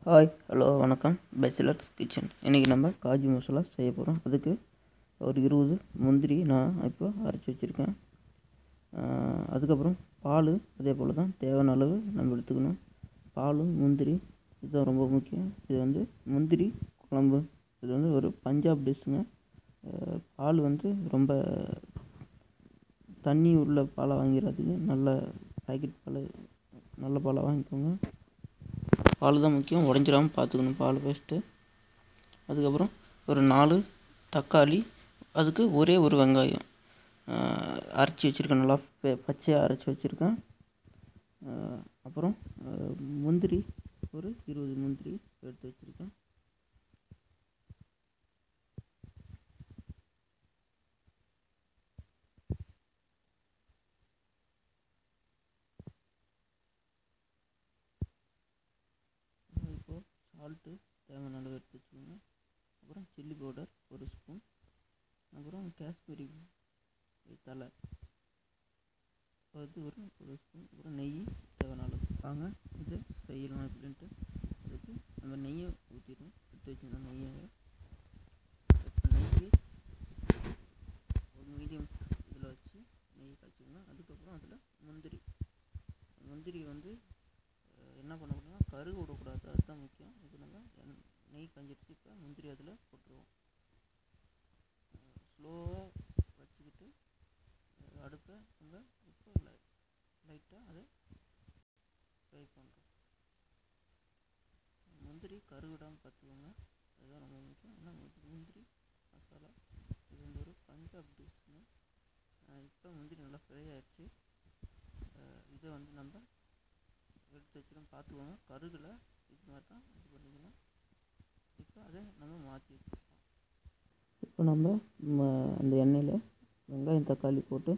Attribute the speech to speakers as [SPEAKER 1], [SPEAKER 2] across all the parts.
[SPEAKER 1] Hi hello வணக்கம். Bachelors kitchen. இன்றைக்கி நம்ம காஜு மசாலா செய்ய போகிறோம். அதுக்கு ஒரு 20 முந்திரி நான் இப்போ அரைச்சி வச்சுருக்கேன். அதுக்கப்புறம் பால் அதே போல் தான் தேவையான அளவு நம்ம எடுத்துக்கணும். பால் முந்திரி இதுதான் ரொம்ப முக்கியம். இது வந்து முந்திரி குழம்பு, இது வந்து ஒரு பஞ்சாப் டிஷ்ஷுங்க. பால் வந்து ரொம்ப தண்ணி உள்ள பாலை வாங்கிறாதீங்க. நல்ல பாக்கெட் பால், நல்ல பாலை வாங்கிக்கோங்க. பால் தான் முக்கியம், உடஞ்சிடாமல் பார்த்துக்கணும் பால் ஃபஸ்ட்டு. அதுக்கப்புறம் ஒரு 4 தக்காளி, அதுக்கு ஒரே ஒரு வெங்காயம் அரைச்சி வச்சுருக்கேன். நல்லா பச்சையாக அரைச்சி வச்சுருக்கேன். அப்புறம் முந்திரி ஒரு 20 முந்திரி எடுத்து வச்சுருக்கேன். இப்போது சால்ட்டு தேவையான அளவு எடுத்து வச்சுக்கோங்க. அப்புறம் சில்லி பவுடர் ஒரு ஸ்பூன், அப்புறம் காஷ்மீரி தலை அது ஒரு ஸ்பூன், அப்புறம் நெய் தேவையான அளவு. வாங்க இது செய்யலாம் எப்படின்ட்டு. அதுக்கு நம்ம நெய்யை ஊற்றிடுவோம். எடுத்து வச்சுருந்தோம் நெய்யை ஒரு மீடியம் இதில் வச்சு நெய் காய்ச்சிக்கணும். அதுக்கப்புறம் அதில் முந்திரி வந்து என்ன பண்ணக்கூடாதுன்னா கருக விடக்கூடாது, அதுதான் முக்கியம். இது நம்ம நெய் காஞ்சிடுச்சு. இப்போ முந்திரி அதில் போட்டுருவோம். ஸ்லோவாக வச்சுக்கிட்டு அடுப்பை நம்ம இப்போ லைட்டாக அதை ஃப்ரை பண்ணுறோம். முந்திரி கருவிடாமல் பார்த்துக்கோங்க, அதுதான் ரொம்ப முக்கியம். ஏன்னா முந்திரி மசாலா இது வந்து ஒரு பஞ்சாப் டிஷ்ஷுங்க. இப்போ முந்திரி நல்லா ஃப்ரை ஆகிடுச்சு. இதை வந்து நம்ம எடுத்து வச்சுருவோம். பார்த்துக்கோங்க கருகில் இது மாதிரி தான் இது பண்ணிக்கணும். இப்போ அதை நம்ம மாற்றி வச்சுருக்கோம். இப்போ நம்ம அந்த எண்ணெயில் வெங்காயம் தக்காளி போட்டு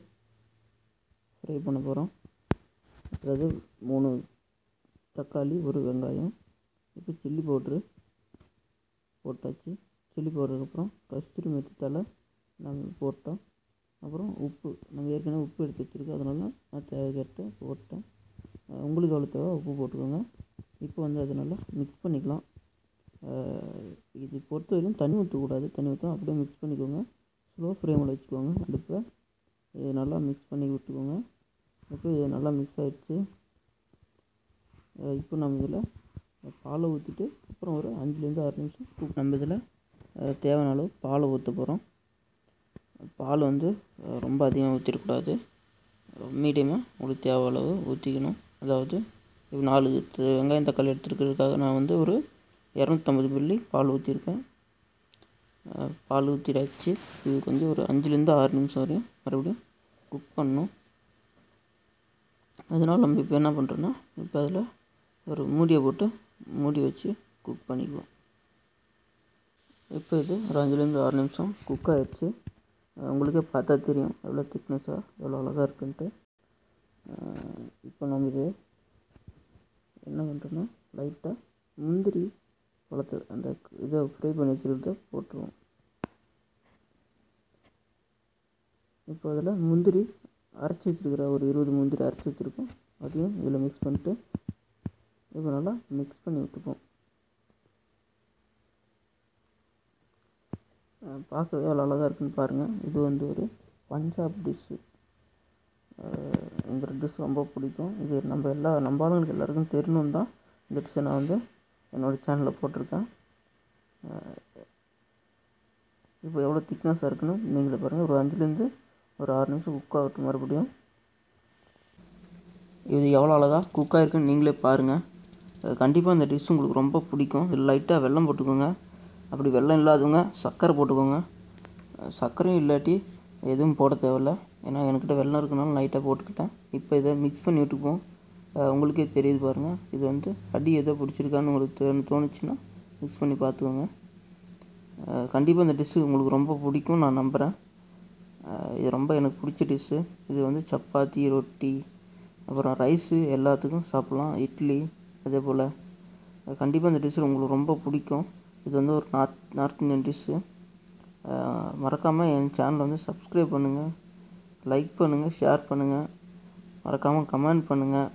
[SPEAKER 1] ஃப்ரை பண்ண போகிறோம். அதாவது 3 தக்காளி ஒரு வெங்காயம். இப்போ சில்லி பவுட்ரு போட்டாச்சு. சில்லி பவுடருக்கப்புறம் கஸ்தூரி மெத்தி தலை நம்ம போட்டோம். அப்புறம் உப்பு, நம்ம ஏற்கனவே உப்பு எடுத்து வச்சுருக்கோம், அதனால நான் தேவைக்கேற்ற போட்டேன். உங்களுக்கு எவ்வளோ தேவை உப்பு போட்டுக்கோங்க. இப்போ வந்து அதை நல்லா மிக்ஸ் பண்ணிக்கலாம். இது பொறுத்த வரைக்கும் தண்ணி ஊற்றக்கூடாது. தண்ணி ஊற்ற அப்படியே மிக்ஸ் பண்ணிக்கோங்க. ஸ்லோ ஃப்ளேமில் வச்சுக்கோங்க அடுப்பை. இது நல்லா மிக்ஸ் பண்ணி விட்டுக்கோங்க. இப்போ இது நல்லா மிக்ஸ் ஆகிடுச்சு. இப்போ நம்ம இதில் பாலை ஊற்றிட்டு அப்புறம் ஒரு 5லேருந்து 6 நிமிஷம் நம்ம இதில் தேவையான அளவு பாலை ஊற்ற போகிறோம். பால் வந்து ரொம்ப அதிகமாக ஊற்றிடக்கூடாது, மீடியமாக உங்களுக்கு தேவை அளவு ஊற்றிக்கணும். அதாவது 4 வெங்காயம் தக்காளி எடுத்துருக்கிறதுக்காக நான் வந்து ஒரு 250 மில்லி பால் ஊற்றிருக்கேன். பால் ஊற்றிடாச்சு. இதுக்கு வந்து ஒரு 5லேருந்து 6 நிமிஷம் வரையும் மறுபடியும் குக் பண்ணணும். அதனால் நம்ம இப்போ என்ன பண்ணுறோன்னா, இப்போ அதில் ஒரு மூடியை போட்டு மூடி வச்சு குக் பண்ணிக்குவோம். இப்போ இது ஒரு 5லேருந்து 6 நிமிஷம் குக் ஆகிடுச்சு. உங்களுக்கே பார்த்தா தெரியும் எவ்வளோ திக்னஸாக எவ்வளோ அழகாக இருக்குன்ட்டு. இப்போ நம்ம இது என்ன பண்ணுறோன்னா, லைட்டாக முந்திரி பழத்தை அந்த இதை ஃப்ரை பண்ணி வச்சுருக்கிறத போட்டுருவோம். இப்போ அதில் முந்திரி அரைச்சி வச்சுருக்கிற ஒரு 20 முந்திரி அரைச்சி வச்சுருக்கோம், அதையும் இதில் மிக்ஸ் பண்ணிட்டு இப்போ நல்லா மிக்ஸ் பண்ணி விட்டுப்போம். பார்க்கவே எவ்வளோ அழகாக இருக்குன்னு பாருங்கள். இது வந்து ஒரு பஞ்சாப் டிஷ்ஷு. இந்த டிஷ் ரொம்ப பிடிக்கும். இது நம்ம ஆளுங்களுக்கு எல்லாருக்கும் தெரியணும் தான் இந்த டிஷ்ஷை நான் வந்து என்னோடய சேனலில் போட்டிருக்கேன். இப்போ எவ்வளோ திக்னஸாக இருக்குன்னு நீங்களே பாருங்கள். ஒரு 5லேருந்து ஒரு 6 நிமிஷம் குக் ஆகட்டும். மறுபடியும் இது எவ்வளோ அழகாக குக் ஆகிருக்குன்னு நீங்களே பாருங்கள். கண்டிப்பாக இந்த டிஷ் உங்களுக்கு ரொம்ப பிடிக்கும். இதில் லைட்டாக வெல்லம் போட்டுக்கோங்க. அப்படி வெல்லம் இல்லாதவங்க சர்க்கரை போட்டுக்கோங்க. சர்க்கரையும் இல்லாட்டி எதுவும் போட தேவையில்ல. ஏன்னா என்கிட்ட வெல்லம் இருக்கனால லைட்டாக போட்டுக்கிட்டேன். இப்போ இதை மிக்ஸ் பண்ணி விட்டுக்குவோம். உங்களுக்கே தெரியுது பாருங்கள். இது வந்து அடி எதோ பிடிச்சிருக்கான்னு உங்களுக்கு தோணுச்சுன்னா மிக்ஸ் பண்ணி பார்த்துக்கோங்க. கண்டிப்பாக இந்த டிஷ்ஷு உங்களுக்கு ரொம்ப பிடிக்கும் நான் நம்புகிறேன். இது ரொம்ப எனக்கு பிடிச்ச டிஷ்ஷு. இது வந்து சப்பாத்தி, ரொட்டி, அப்புறம் ரைஸு எல்லாத்துக்கும் சாப்பிட்லாம், இட்லி அதே போல். கண்டிப்பாக இந்த டிஷ்ஷு உங்களுக்கு ரொம்ப பிடிக்கும். இது வந்து ஒரு நார்த் இந்தியன் டிஷ்ஷு. மறக்காமல் என் சேனலை வந்து சப்ஸ்கிரைப் பண்ணுங்கள், லைக் பண்ணுங்கள், ஷேர் பண்ணுங்கள், மறக்காமல் கமெண்ட் பண்ணுங்கள்.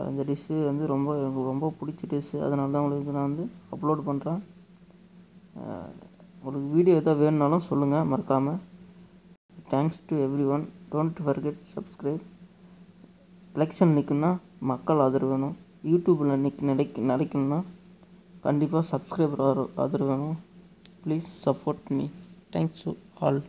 [SPEAKER 1] இந்த டிஷ்ஷு வந்து எனக்கு ரொம்ப பிடிச்ச டிஷ்ஷு. அதனால தான் உங்களுக்கு நான் வந்து அப்லோட் பண்ணுறேன். உங்களுக்கு வீடியோ எதாவது வேணும்னாலும் சொல்லுங்கள் மறக்காமல். Thanks to every one. Don't forget subscribe. Election நிற்குன்னா மக்கள் ஆதரவு வேணும். யூடியூப்பில் நடக்கணும்னா கண்டிப்பாக சப்ஸ்கிரைபர் ஆதரவு வேணும். Please support me. Thanks to all.